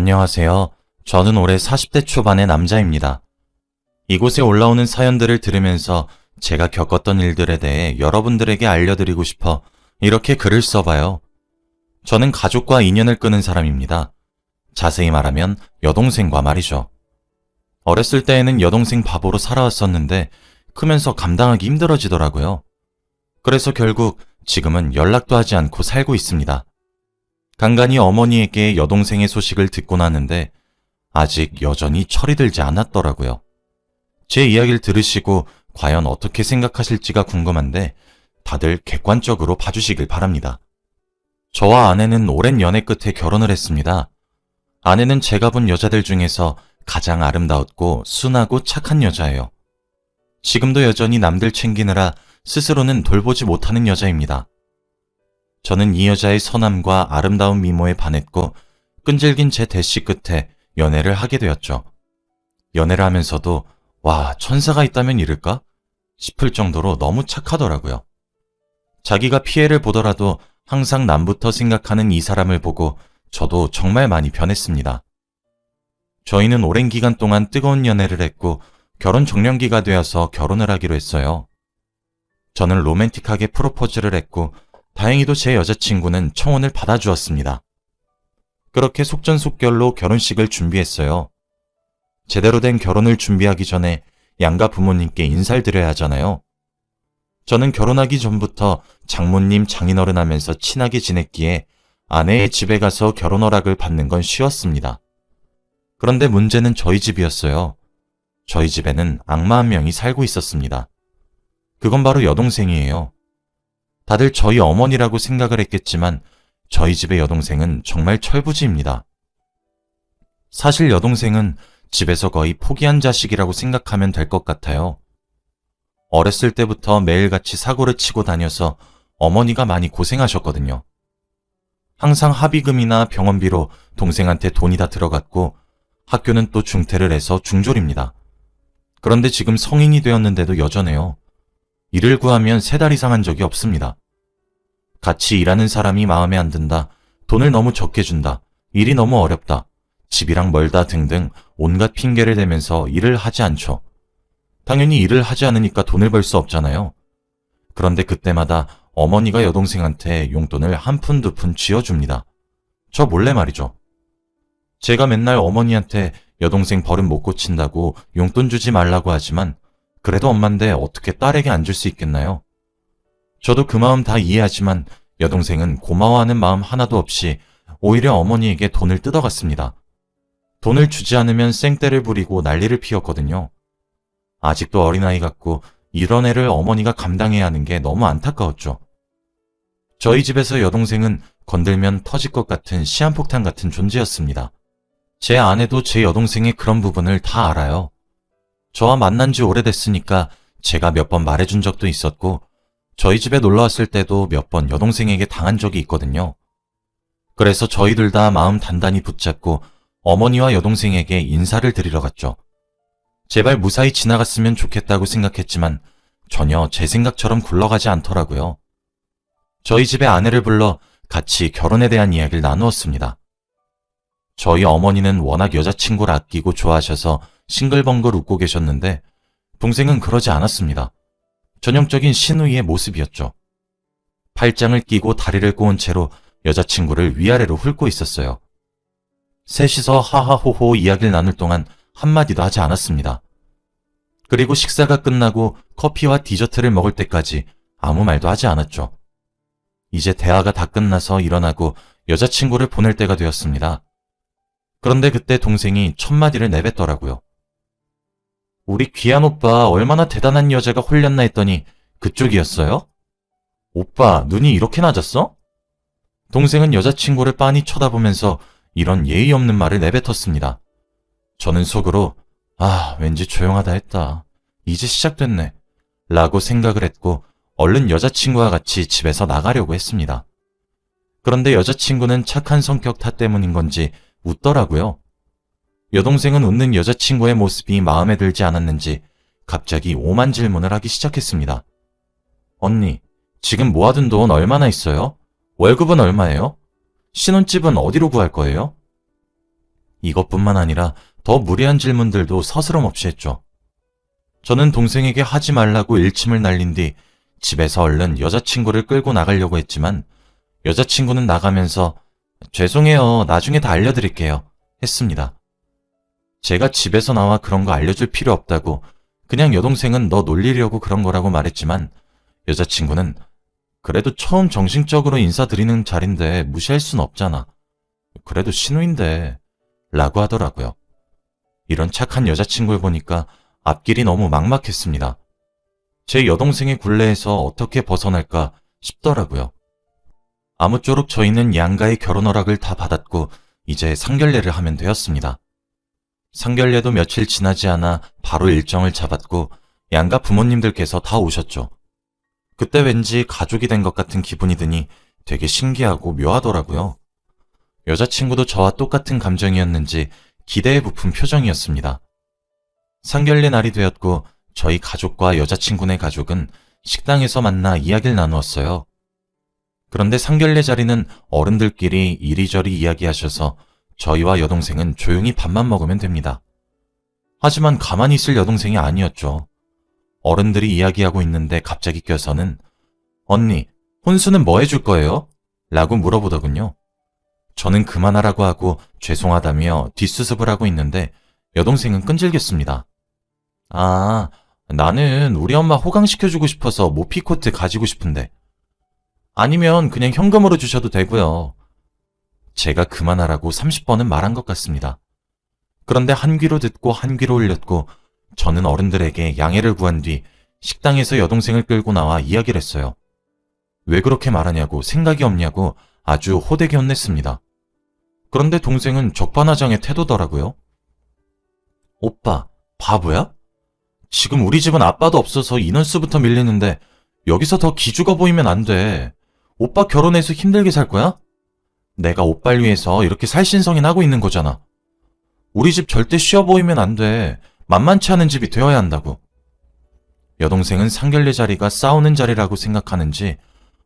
안녕하세요. 저는 올해 40대 초반의 남자입니다. 이곳에 올라오는 사연들을 들으면서 제가 겪었던 일들에 대해 여러분들에게 알려드리고 싶어 이렇게 글을 써봐요. 저는 가족과 인연을 끄는 사람입니다. 자세히 말하면 여동생과 말이죠. 어렸을 때에는 여동생 바보로 살아왔었는데 크면서 감당하기 힘들어지더라고요. 그래서 결국 지금은 연락도 하지 않고 살고 있습니다. 간간히 어머니에게 여동생의 소식을 듣곤 하는데 아직 여전히 철이 들지 않았더라고요. 제 이야기를 들으시고 과연 어떻게 생각하실지가 궁금한데 다들 객관적으로 봐주시길 바랍니다. 저와 아내는 오랜 연애 끝에 결혼을 했습니다. 아내는 제가 본 여자들 중에서 가장 아름다웠고 순하고 착한 여자예요. 지금도 여전히 남들 챙기느라 스스로는 돌보지 못하는 여자입니다. 저는 이 여자의 선함과 아름다운 미모에 반했고 끈질긴 제 대시 끝에 연애를 하게 되었죠. 연애를 하면서도 와, 천사가 있다면 이럴까? 싶을 정도로 너무 착하더라고요. 자기가 피해를 보더라도 항상 남부터 생각하는 이 사람을 보고 저도 정말 많이 변했습니다. 저희는 오랜 기간 동안 뜨거운 연애를 했고 결혼 적령기가 되어서 결혼을 하기로 했어요. 저는 로맨틱하게 프로포즈를 했고 다행히도 제 여자친구는 청혼을 받아주었습니다. 그렇게 속전속결로 결혼식을 준비했어요. 제대로 된 결혼을 준비하기 전에 양가 부모님께 인사를 드려야 하잖아요. 저는 결혼하기 전부터 장모님, 장인어른 하면서 친하게 지냈기에 아내의 집에 가서 결혼 허락을 받는 건 쉬웠습니다. 그런데 문제는 저희 집이었어요. 저희 집에는 악마 한 명이 살고 있었습니다. 그건 바로 여동생이에요. 다들 저희 어머니라고 생각을 했겠지만 저희 집의 여동생은 정말 철부지입니다. 사실 여동생은 집에서 거의 포기한 자식이라고 생각하면 될 것 같아요. 어렸을 때부터 매일같이 사고를 치고 다녀서 어머니가 많이 고생하셨거든요. 항상 합의금이나 병원비로 동생한테 돈이 다 들어갔고 학교는 또 중퇴를 해서 중졸입니다. 그런데 지금 성인이 되었는데도 여전해요. 일을 구하면 3달 이상 한 적이 없습니다. 같이 일하는 사람이 마음에 안 든다, 돈을 너무 적게 준다, 일이 너무 어렵다, 집이랑 멀다 등등 온갖 핑계를 대면서 일을 하지 않죠. 당연히 일을 하지 않으니까 돈을 벌 수 없잖아요. 그런데 그때마다 어머니가 여동생한테 용돈을 한 푼 두 푼 쥐어줍니다. 저 몰래 말이죠. 제가 맨날 어머니한테 여동생 버릇 못 고친다고 용돈 주지 말라고 하지만 그래도 엄만데 어떻게 딸에게 안 줄 수 있겠나요? 저도 그 마음 다 이해하지만 여동생은 고마워하는 마음 하나도 없이 오히려 어머니에게 돈을 뜯어갔습니다. 돈을 주지 않으면 생떼를 부리고 난리를 피웠거든요. 아직도 어린아이 같고 이런 애를 어머니가 감당해야 하는 게 너무 안타까웠죠. 저희 집에서 여동생은 건들면 터질 것 같은 시한폭탄 같은 존재였습니다. 제 아내도 제 여동생의 그런 부분을 다 알아요. 저와 만난 지 오래됐으니까 제가 몇 번 말해준 적도 있었고 저희 집에 놀러왔을 때도 몇 번 여동생에게 당한 적이 있거든요. 그래서 저희들 다 마음 단단히 붙잡고 어머니와 여동생에게 인사를 드리러 갔죠. 제발 무사히 지나갔으면 좋겠다고 생각했지만 전혀 제 생각처럼 굴러가지 않더라고요. 저희 집에 아내를 불러 같이 결혼에 대한 이야기를 나누었습니다. 저희 어머니는 워낙 여자친구를 아끼고 좋아하셔서 싱글벙글 웃고 계셨는데 동생은 그러지 않았습니다. 전형적인 시누이의 모습이었죠. 팔짱을 끼고 다리를 꼬은 채로 여자친구를 위아래로 훑고 있었어요. 셋이서 하하호호 이야기를 나눌 동안 한마디도 하지 않았습니다. 그리고 식사가 끝나고 커피와 디저트를 먹을 때까지 아무 말도 하지 않았죠. 이제 대화가 다 끝나서 일어나고 여자친구를 보낼 때가 되었습니다. 그런데 그때 동생이 첫 마디를 내뱉더라고요. 우리 귀한 오빠 얼마나 대단한 여자가 홀렸나 했더니 그쪽이었어요? 오빠 눈이 이렇게 낮았어? 동생은 여자친구를 빤히 쳐다보면서 이런 예의 없는 말을 내뱉었습니다. 저는 속으로 왠지 조용하다 했다. 이제 시작됐네. 라고 생각을 했고 얼른 여자친구와 같이 집에서 나가려고 했습니다. 그런데 여자친구는 착한 성격 탓 때문인 건지 웃더라고요. 여동생은 웃는 여자친구의 모습이 마음에 들지 않았는지 갑자기 오만 질문을 하기 시작했습니다. 언니, 지금 모아둔 돈 얼마나 있어요? 월급은 얼마예요? 신혼집은 어디로 구할 거예요? 이것뿐만 아니라 더 무례한 질문들도 서스럼 없이 했죠. 저는 동생에게 하지 말라고 일침을 날린 뒤 집에서 얼른 여자친구를 끌고 나가려고 했지만 여자친구는 나가면서 죄송해요. 나중에 다 알려드릴게요. 했습니다. 제가 집에서 나와 그런 거 알려줄 필요 없다고 그냥 여동생은 너 놀리려고 그런 거라고 말했지만 여자친구는 그래도 처음 정식적으로 인사드리는 자리인데 무시할 순 없잖아. 그래도 신우인데 라고 하더라고요. 이런 착한 여자친구를 보니까 앞길이 너무 막막했습니다. 제 여동생의 굴레에서 어떻게 벗어날까 싶더라고요. 아무쪼록 저희는 양가의 결혼 허락을 다 받았고 이제 상견례를 하면 되었습니다. 상견례도 며칠 지나지 않아 바로 일정을 잡았고 양가 부모님들께서 다 오셨죠. 그때 왠지 가족이 된 것 같은 기분이 드니 되게 신기하고 묘하더라고요. 여자친구도 저와 똑같은 감정이었는지 기대에 부푼 표정이었습니다. 상견례 날이 되었고 저희 가족과 여자친구네 가족은 식당에서 만나 이야기를 나누었어요. 그런데 상견례 자리는 어른들끼리 이리저리 이야기하셔서 저희와 여동생은 조용히 밥만 먹으면 됩니다. 하지만 가만히 있을 여동생이 아니었죠. 어른들이 이야기하고 있는데 갑자기 껴서는 언니, 혼수는 뭐 해줄 거예요? 라고 물어보더군요. 저는 그만하라고 하고 죄송하다며 뒷수습을 하고 있는데 여동생은 끈질겼습니다. 아, 나는 우리 엄마 호강시켜주고 싶어서 모피코트 가지고 싶은데. 아니면 그냥 현금으로 주셔도 되고요. 제가 그만하라고 30번은 말한 것 같습니다. 그런데 한 귀로 듣고 한 귀로 울렸고 저는 어른들에게 양해를 구한 뒤 식당에서 여동생을 끌고 나와 이야기를 했어요. 왜 그렇게 말하냐고 생각이 없냐고 아주 호되게 혼냈습니다. 그런데 동생은 적반하장의 태도더라고요. 오빠, 바보야? 지금 우리 집은 아빠도 없어서 인원수부터 밀리는데 여기서 더 기죽어 보이면 안 돼. 오빠 결혼해서 힘들게 살 거야? 내가 오빠를 위해서 이렇게 살신성인하고 있는 거잖아. 우리 집 절대 쉬어 보이면 안 돼. 만만치 않은 집이 되어야 한다고. 여동생은 상견례 자리가 싸우는 자리라고 생각하는지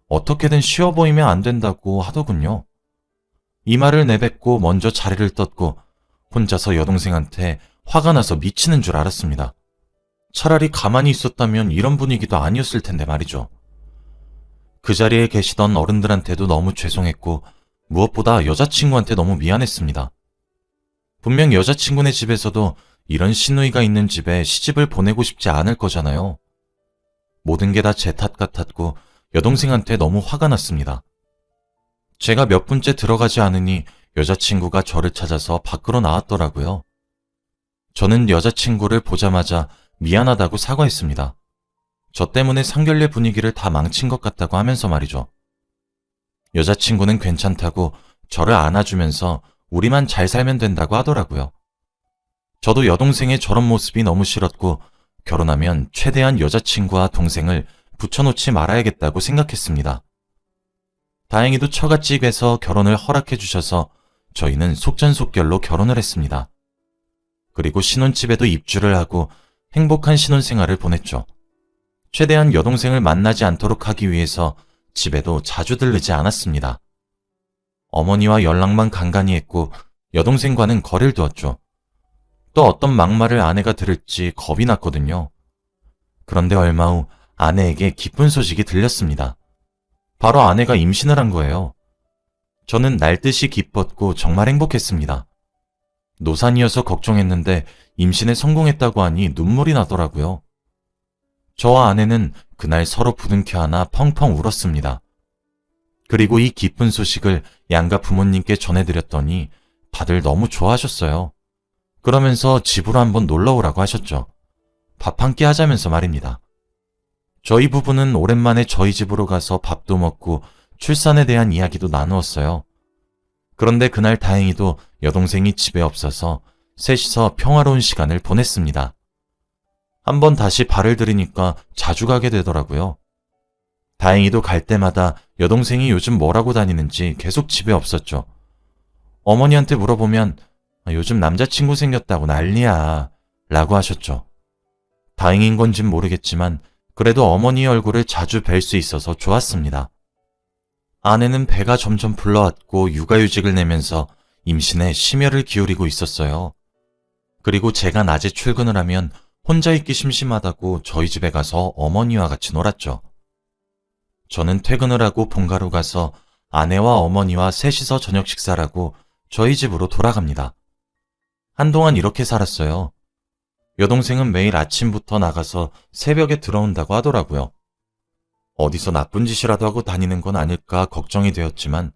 어떻게든 쉬어 보이면 안 된다고 하더군요. 이 말을 내뱉고 먼저 자리를 떴고 혼자서 여동생한테 화가 나서 미치는 줄 알았습니다. 차라리 가만히 있었다면 이런 분위기도 아니었을 텐데 말이죠. 그 자리에 계시던 어른들한테도 너무 죄송했고 무엇보다 여자친구한테 너무 미안했습니다. 분명 여자친구네 집에서도 이런 시누이가 있는 집에 시집을 보내고 싶지 않을 거잖아요. 모든 게 다 제 탓 같았고 여동생한테 너무 화가 났습니다. 제가 몇 분째 들어가지 않으니 여자친구가 저를 찾아서 밖으로 나왔더라고요. 저는 여자친구를 보자마자 미안하다고 사과했습니다. 저 때문에 상견례 분위기를 다 망친 것 같다고 하면서 말이죠. 여자친구는 괜찮다고 저를 안아주면서 우리만 잘 살면 된다고 하더라고요. 저도 여동생의 저런 모습이 너무 싫었고 결혼하면 최대한 여자친구와 동생을 붙여놓지 말아야겠다고 생각했습니다. 다행히도 처갓집에서 결혼을 허락해 주셔서 저희는 속전속결로 결혼을 했습니다. 그리고 신혼집에도 입주를 하고 행복한 신혼생활을 보냈죠. 최대한 여동생을 만나지 않도록 하기 위해서 집에도 자주 들르지 않았습니다. 어머니와 연락만 간간히 했고 여동생과는 거리를 두었죠. 또 어떤 막말을 아내가 들을지 겁이 났거든요. 그런데 얼마 후 아내에게 기쁜 소식이 들렸습니다. 바로 아내가 임신을 한 거예요. 저는 날듯이 기뻤고 정말 행복했습니다. 노산이어서 걱정했는데 임신에 성공했다고 하니 눈물이 나더라고요. 저와 아내는 그날 서로 부둥켜 안아 펑펑 울었습니다. 그리고 이 기쁜 소식을 양가 부모님께 전해드렸더니 다들 너무 좋아하셨어요. 그러면서 집으로 한번 놀러 오라고 하셨죠. 밥 한 끼 하자면서 말입니다. 저희 부부는 오랜만에 저희 집으로 가서 밥도 먹고 출산에 대한 이야기도 나누었어요. 그런데 그날 다행히도 여동생이 집에 없어서 셋이서 평화로운 시간을 보냈습니다. 한번 다시 발을 들이니까 자주 가게 되더라고요. 다행히도 갈 때마다 여동생이 요즘 뭐라고 다니는지 계속 집에 없었죠. 어머니한테 물어보면 요즘 남자친구 생겼다고 난리야 라고 하셨죠. 다행인 건진 모르겠지만 그래도 어머니 얼굴을 자주 뵐 수 있어서 좋았습니다. 아내는 배가 점점 불러왔고 육아휴직을 내면서 임신에 심혈을 기울이고 있었어요. 그리고 제가 낮에 출근을 하면 혼자 있기 심심하다고 저희 집에 가서 어머니와 같이 놀았죠. 저는 퇴근을 하고 본가로 가서 아내와 어머니와 셋이서 저녁 식사를 하고 저희 집으로 돌아갑니다. 한동안 이렇게 살았어요. 여동생은 매일 아침부터 나가서 새벽에 들어온다고 하더라고요. 어디서 나쁜 짓이라도 하고 다니는 건 아닐까 걱정이 되었지만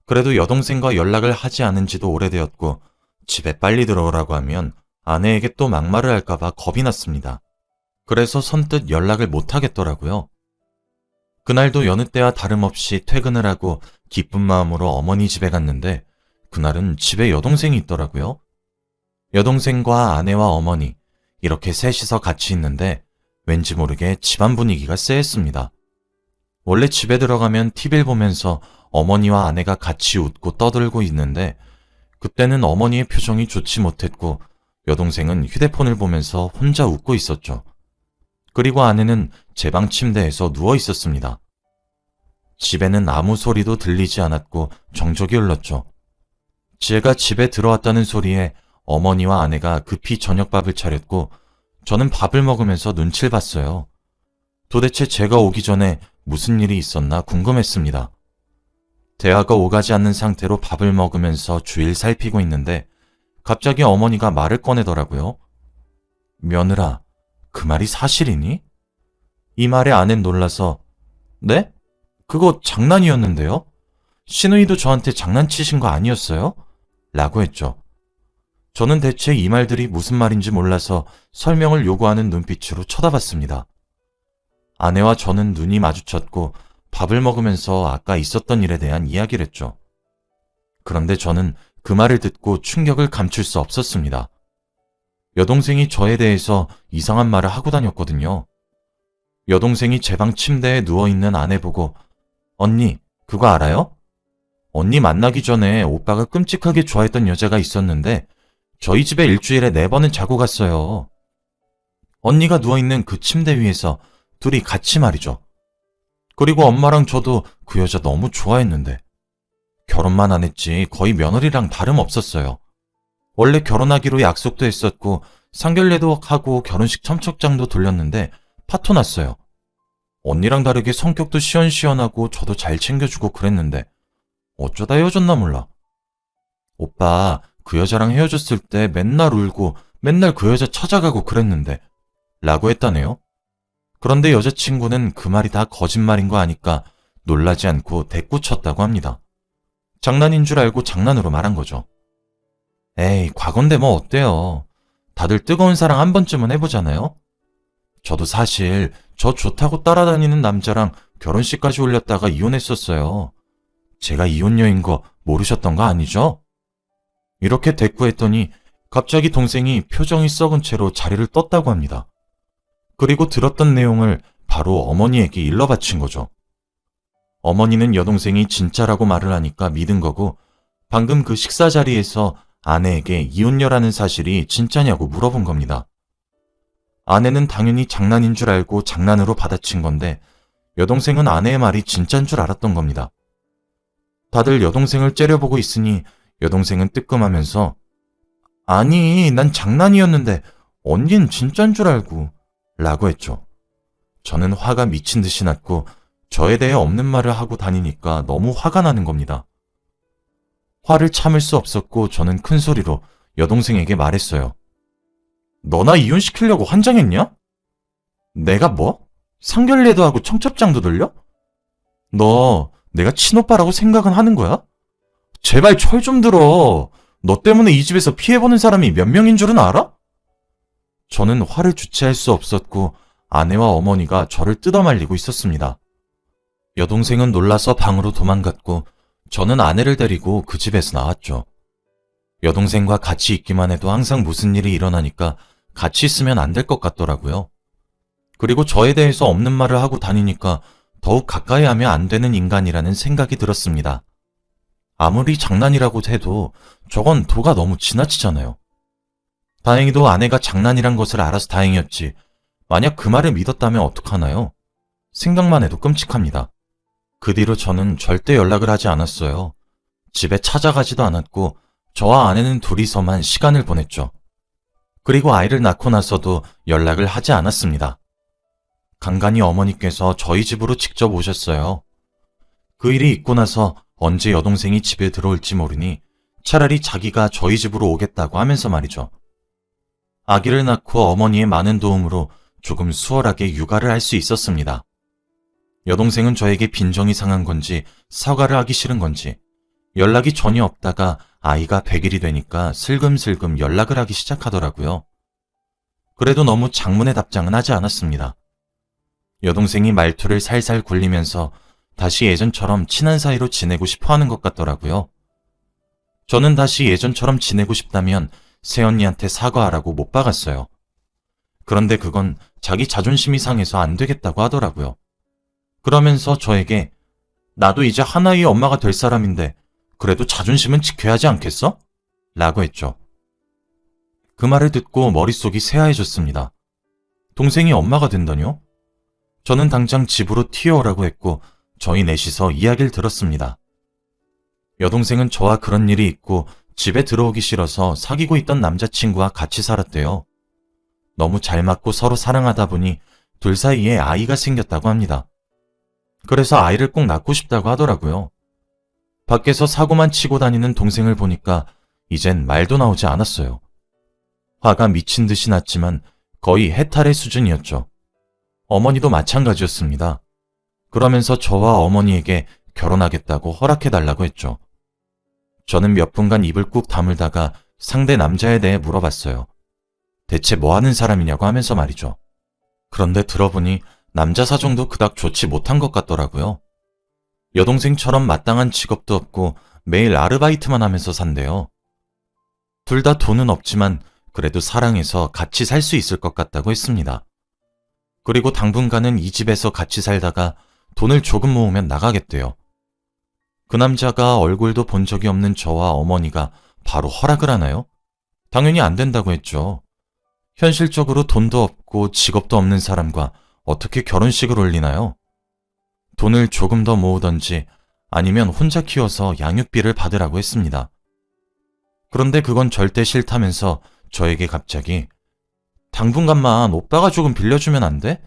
그래도 여동생과 연락을 하지 않은 지도 오래되었고 집에 빨리 들어오라고 하면 아내에게 또 막말을 할까봐 겁이 났습니다. 그래서 선뜻 연락을 못 하겠더라고요. 그날도 여느 때와 다름없이 퇴근을 하고 기쁜 마음으로 어머니 집에 갔는데 그날은 집에 여동생이 있더라고요. 여동생과 아내와 어머니 이렇게 셋이서 같이 있는데 왠지 모르게 집안 분위기가 쎄했습니다. 원래 집에 들어가면 TV를 보면서 어머니와 아내가 같이 웃고 떠들고 있는데 그때는 어머니의 표정이 좋지 못했고 여동생은 휴대폰을 보면서 혼자 웃고 있었죠. 그리고 아내는 제 방 침대에서 누워 있었습니다. 집에는 아무 소리도 들리지 않았고 정적이 흘렀죠. 제가 집에 들어왔다는 소리에 어머니와 아내가 급히 저녁밥을 차렸고 저는 밥을 먹으면서 눈치를 봤어요. 도대체 제가 오기 전에 무슨 일이 있었나 궁금했습니다. 대화가 오가지 않는 상태로 밥을 먹으면서 주위를 살피고 있는데 갑자기 어머니가 말을 꺼내더라고요. 며느라, 그 말이 사실이니? 이 말에 아내는 놀라서 네? 그거 장난이었는데요? 시누이도 저한테 장난치신 거 아니었어요? 라고 했죠. 저는 대체 이 말들이 무슨 말인지 몰라서 설명을 요구하는 눈빛으로 쳐다봤습니다. 아내와 저는 눈이 마주쳤고 밥을 먹으면서 아까 있었던 일에 대한 이야기를 했죠. 그런데 저는 그 말을 듣고 충격을 감출 수 없었습니다. 여동생이 저에 대해서 이상한 말을 하고 다녔거든요. 여동생이 제 방 침대에 누워있는 아내 보고 언니, 그거 알아요? 언니 만나기 전에 오빠가 끔찍하게 좋아했던 여자가 있었는데 저희 집에 일주일에 4번은 자고 갔어요. 언니가 누워있는 그 침대 위에서 둘이 같이 말이죠. 그리고 엄마랑 저도 그 여자 너무 좋아했는데 결혼만 안 했지 거의 며느리랑 다름없었어요. 원래 결혼하기로 약속도 했었고 상견례도 하고 결혼식 참석장도 돌렸는데 파토 났어요. 언니랑 다르게 성격도 시원시원하고 저도 잘 챙겨주고 그랬는데 어쩌다 헤어졌나 몰라. 오빠 그 여자랑 헤어졌을 때 맨날 울고 맨날 그 여자 찾아가고 그랬는데 라고 했다네요. 그런데 여자친구는 그 말이 다 거짓말인 거 아니까 놀라지 않고 대꾸쳤다고 합니다. 장난인 줄 알고 장난으로 말한 거죠. 에이, 과거인데 뭐 어때요. 다들 뜨거운 사랑 한 번쯤은 해보잖아요. 저도 사실 저 좋다고 따라다니는 남자랑 결혼식까지 올렸다가 이혼했었어요. 제가 이혼녀인 거 모르셨던 거 아니죠? 이렇게 대꾸했더니 갑자기 동생이 표정이 썩은 채로 자리를 떴다고 합니다. 그리고 들었던 내용을 바로 어머니에게 일러 바친 거죠. 어머니는 여동생이 진짜라고 말을 하니까 믿은 거고 방금 그 식사 자리에서 아내에게 이혼녀라는 사실이 진짜냐고 물어본 겁니다. 아내는 당연히 장난인 줄 알고 장난으로 받아친 건데 여동생은 아내의 말이 진짜인 줄 알았던 겁니다. 다들 여동생을 째려보고 있으니 여동생은 뜨끔하면서 아니, 난 장난이었는데 언니는 진짜인 줄 알고 라고 했죠. 저는 화가 미친 듯이 났고 저에 대해 없는 말을 하고 다니니까 너무 화가 나는 겁니다. 화를 참을 수 없었고 저는 큰 소리로 여동생에게 말했어요. 너나 이혼시키려고 환장했냐? 내가 뭐? 상견례도 하고 청첩장도 돌려? 너 내가 친오빠라고 생각은 하는 거야? 제발 철 좀 들어. 너 때문에 이 집에서 피해보는 사람이 몇 명인 줄은 알아? 저는 화를 주체할 수 없었고 아내와 어머니가 저를 뜯어말리고 있었습니다. 여동생은 놀라서 방으로 도망갔고 저는 아내를 데리고 그 집에서 나왔죠. 여동생과 같이 있기만 해도 항상 무슨 일이 일어나니까 같이 있으면 안 될 것 같더라고요. 그리고 저에 대해서 없는 말을 하고 다니니까 더욱 가까이 하면 안 되는 인간이라는 생각이 들었습니다. 아무리 장난이라고 해도 저건 도가 너무 지나치잖아요. 다행히도 아내가 장난이란 것을 알아서 다행이었지. 만약 그 말을 믿었다면 어떡하나요? 생각만 해도 끔찍합니다. 그 뒤로 저는 절대 연락을 하지 않았어요. 집에 찾아가지도 않았고 저와 아내는 둘이서만 시간을 보냈죠. 그리고 아이를 낳고 나서도 연락을 하지 않았습니다. 간간히 어머니께서 저희 집으로 직접 오셨어요. 그 일이 있고 나서 언제 여동생이 집에 들어올지 모르니 차라리 자기가 저희 집으로 오겠다고 하면서 말이죠. 아기를 낳고 어머니의 많은 도움으로 조금 수월하게 육아를 할 수 있었습니다. 여동생은 저에게 빈정이 상한 건지 사과를 하기 싫은 건지 연락이 전혀 없다가 아이가 100일이 되니까 슬금슬금 연락을 하기 시작하더라고요. 그래도 너무 장문의 답장은 하지 않았습니다. 여동생이 말투를 살살 굴리면서 다시 예전처럼 친한 사이로 지내고 싶어 하는 것 같더라고요. 저는 다시 예전처럼 지내고 싶다면 새언니한테 사과하라고 못 박았어요. 그런데 그건 자기 자존심이 상해서 안 되겠다고 하더라고요. 그러면서 저에게 나도 이제 하나의 엄마가 될 사람인데 그래도 자존심은 지켜야 하지 않겠어? 라고 했죠. 그 말을 듣고 머릿속이 새하얘졌습니다. 동생이 엄마가 된다뇨? 저는 당장 집으로 튀어오라고 했고 저희 넷이서 이야기를 들었습니다. 여동생은 저와 그런 일이 있고 집에 들어오기 싫어서 사귀고 있던 남자친구와 같이 살았대요. 너무 잘 맞고 서로 사랑하다 보니 둘 사이에 아이가 생겼다고 합니다. 그래서 아이를 꼭 낳고 싶다고 하더라고요. 밖에서 사고만 치고 다니는 동생을 보니까 이젠 말도 나오지 않았어요. 화가 미친 듯이 났지만 거의 해탈의 수준이었죠. 어머니도 마찬가지였습니다. 그러면서 저와 어머니에게 결혼하겠다고 허락해달라고 했죠. 저는 몇 분간 입을 꾹 다물다가 상대 남자에 대해 물어봤어요. 대체 뭐 하는 사람이냐고 하면서 말이죠. 그런데 들어보니 남자 사정도 그닥 좋지 못한 것 같더라고요. 여동생처럼 마땅한 직업도 없고 매일 아르바이트만 하면서 산대요. 둘 다 돈은 없지만 그래도 사랑해서 같이 살 수 있을 것 같다고 했습니다. 그리고 당분간은 이 집에서 같이 살다가 돈을 조금 모으면 나가겠대요. 그 남자가 얼굴도 본 적이 없는 저와 어머니가 바로 허락을 하나요? 당연히 안 된다고 했죠. 현실적으로 돈도 없고 직업도 없는 사람과 어떻게 결혼식을 올리나요? 돈을 조금 더 모으던지 아니면 혼자 키워서 양육비를 받으라고 했습니다. 그런데 그건 절대 싫다면서 저에게 갑자기 당분간만 오빠가 조금 빌려주면 안 돼?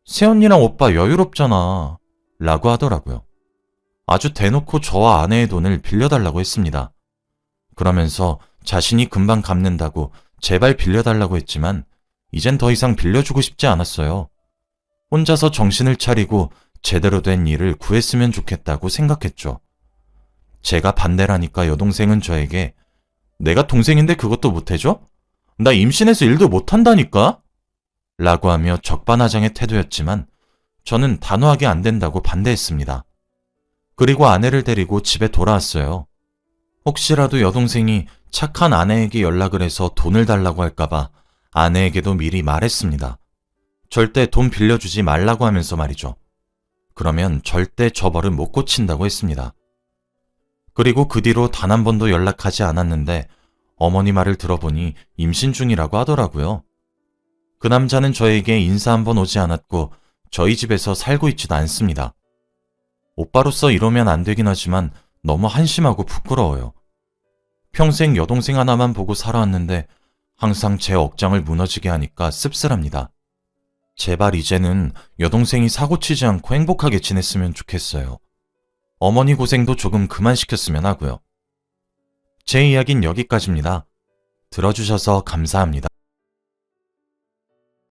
새언니랑 오빠 여유롭잖아 라고 하더라고요. 아주 대놓고 저와 아내의 돈을 빌려달라고 했습니다. 그러면서 자신이 금방 갚는다고 제발 빌려달라고 했지만 이젠 더 이상 빌려주고 싶지 않았어요. 혼자서 정신을 차리고 제대로 된 일을 구했으면 좋겠다고 생각했죠. 제가 반대라니까 여동생은 저에게 내가 동생인데 그것도 못해줘? 나 임신해서 일도 못한다니까? 라고 하며 적반하장의 태도였지만 저는 단호하게 안 된다고 반대했습니다. 그리고 아내를 데리고 집에 돌아왔어요. 혹시라도 여동생이 착한 아내에게 연락을 해서 돈을 달라고 할까봐 아내에게도 미리 말했습니다. 절대 돈 빌려주지 말라고 하면서 말이죠. 그러면 절대 저 버릇 못 고친다고 했습니다. 그리고 그 뒤로 단 한 번도 연락하지 않았는데 어머니 말을 들어보니 임신 중이라고 하더라고요. 그 남자는 저에게 인사 한 번 오지 않았고 저희 집에서 살고 있지도 않습니다. 오빠로서 이러면 안 되긴 하지만 너무 한심하고 부끄러워요. 평생 여동생 하나만 보고 살아왔는데 항상 제 억장을 무너지게 하니까 씁쓸합니다. 제발 이제는 여동생이 사고치지 않고 행복하게 지냈으면 좋겠어요. 어머니 고생도 조금 그만 시켰으면 하고요. 제 이야기는 여기까지입니다. 들어주셔서 감사합니다.